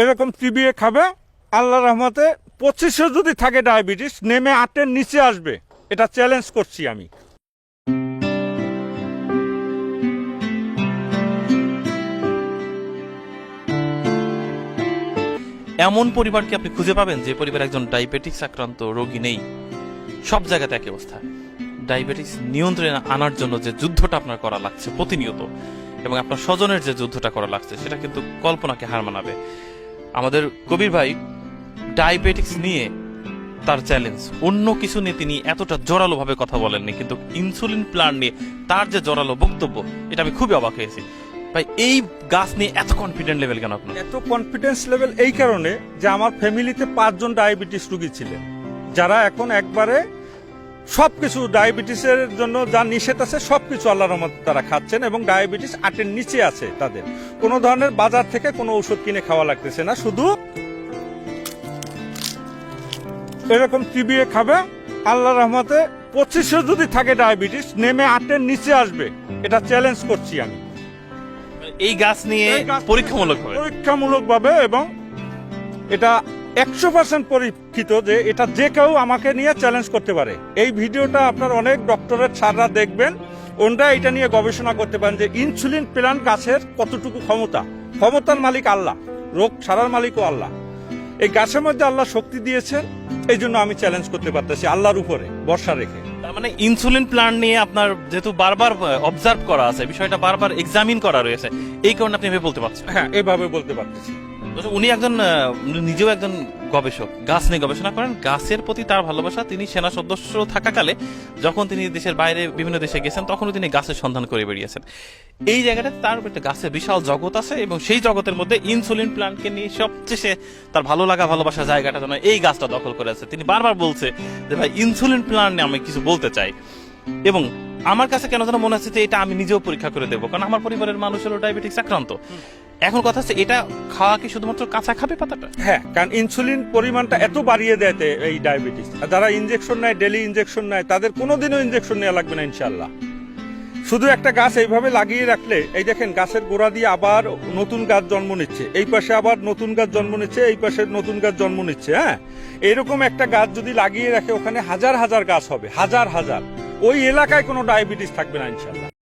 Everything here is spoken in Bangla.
এরকম চিবিয়ে খাবে, আল্লাহর রহমতে 2500 যদি থাকে ডায়াবেটিস নেমে 8-এর নিচে আসবে। এটা চ্যালেঞ্জ করছি আমি। এমন পরিবারকে আপনি খুঁজে পাবেন যে পরিবারে একজন ডায়াবেটিস আক্রান্ত রোগী নেই? সব জায়গাতে একই অবস্থা। ডায়াবেটিস নিয়ন্ত্রণে আনার জন্য যে যুদ্ধটা আপনার করা লাগছে প্রতিনিয়ত, এবং আপনার স্বজনের যে যুদ্ধটা করা লাগছে, সেটা কিন্তু কল্পনাকে হার মানাবে। আমাদের কবির ভাই ডায়াবেটিক্স নিয়ে তার চ্যালেঞ্জ, অন্য কিছু নিয়ে তিনি এতটা জোরালো ভাবে কথা বলেননি, কিন্তু ইনসুলিন প্ল্যান নিয়ে তার যে জোরালো বক্তব্য, এটা আমি খুবই অবাক হয়েছি। ভাই, এই গাছ নিয়ে এত কনফিডেন্ট লেভেল কেন আপনার? এত কনফিডেন্স লেভেল এই কারণে যে আমার ফ্যামিলিতে 5 জন ডায়াবেটিস রোগী ছিলেন, যারা এখন একবারে সবকিছু ডায়াবেটিসের জন্য যা নিষেধ আছে সবকিছু আল্লাহর রহমতে তারা খাচ্ছেন, এবং ডায়াবেটিস 8-এর নিচে আছে। তাদের কোনো ধরনের বাজার থেকে কোনো ওষুধ কিনে খাওয়া লাগতেছে না, শুধু এরকম চিবিয়ে খাবে, আল্লাহর রহমতে 2500 যদি থাকে ডায়াবেটিস নেমে 8-এর নিচে আসবে। এটা চ্যালেঞ্জ করছি আমি এই গাছ নিয়ে পরীক্ষামূলকভাবে, এবং এটা 100% পরীক্ষিত যে এটা যে কেউ আমাকে নিয়ে চ্যালেঞ্জ করতে পারে। এই ভিডিওটা আপনার অনেক ডক্টরের ছাড়রা দেখবেন, ওনরা এটা নিয়ে গবেষণা করতে পারেন যে ইনসুলিন প্ল্যান্ট গাছের কতটুকু ক্ষমতার মালিক আল্লাহ, রোগ সারার মালিকও আল্লাহ। এই গাছের মধ্যে আল্লাহ শক্তি দিয়েছেন, এই জন্য আমি চ্যালেঞ্জ করতে পারতেছি আল্লাহর উপরে ভরসা রেখে। তার মানে ইনসুলিন প্ল্যান নিয়ে আপনার যেহেতু বারবার অবজার্ভ করা আছে, বিষয়টা বারবার এক্সামিন করা রয়েছে, এই কারণে আপনি এভাবে বলতে পারছেন। হ্যাঁ, এভাবে বলতে পারতেছি। উনি একজন নিজেও একজন গবেষক, গাছ নিয়ে গবেষণা করেন, গাছের প্রতি তার ভালোবাসা। তিনি সেনা সদস্য থাকাকালে যখন তিনি দেশের বাইরে বিভিন্ন দেশে গেছেন, তখনও তিনি গাছের সন্ধান করে বেরিয়েছেন। এই জায়গাটা তার একটা গাছের বিশাল জগৎ আছে, এবং সেই জগতের মধ্যে ইনসুলিন প্ল্যান্টকে নিয়ে সবচেয়ে তার ভালো লাগা ভালোবাসা জায়গাটা যেন এই গাছটা দখল করে আছে। তিনি বারবার বলছে যে ভাই, ইনসুলিন প্ল্যান্ট নিয়ে আমি কিছু বলতে চাই। এবং আমার কাছে কেন যেন মনে হচ্ছে যে এটা আমি নিজেও পরীক্ষা করে দেবো, কারণ আমার পরিবারের মানুষেরও ডায়াবেটিস আক্রান্ত। এখন কথা হচ্ছে, এটা খাওয়া কি শুধুমাত্র কাঁচা খাবে পাতাটা? হ্যাঁ, কারণ ইনসুলিন পরিমাণটা এত বাড়িয়ে দেয় এই ডায়াবেটিস। যারা ইনজেকশন নেয়, ডেলি ইনজেকশন নেয়, তাদের কোনোদিনও ইনজেকশন নেওয়া লাগবে না ইনশাল্লাহ। শুধু একটা গাছ এইভাবে লাগিয়ে রাখলে, এই দেখেন গাছের গোড়া দিয়ে আবার নতুন গাছ জন্ম নিচ্ছে, এই পাশে আবার নতুন গাছ জন্ম নিচ্ছে, এই পাশে নতুন গাছ জন্ম নিচ্ছে। হ্যাঁ, এরকম একটা গাছ যদি লাগিয়ে রাখে, ওখানে হাজার হাজার গাছ হবে, হাজার হাজার। ওই এলাকায় কোনো ডায়াবেটিস থাকবে না ইনশাল্লাহ।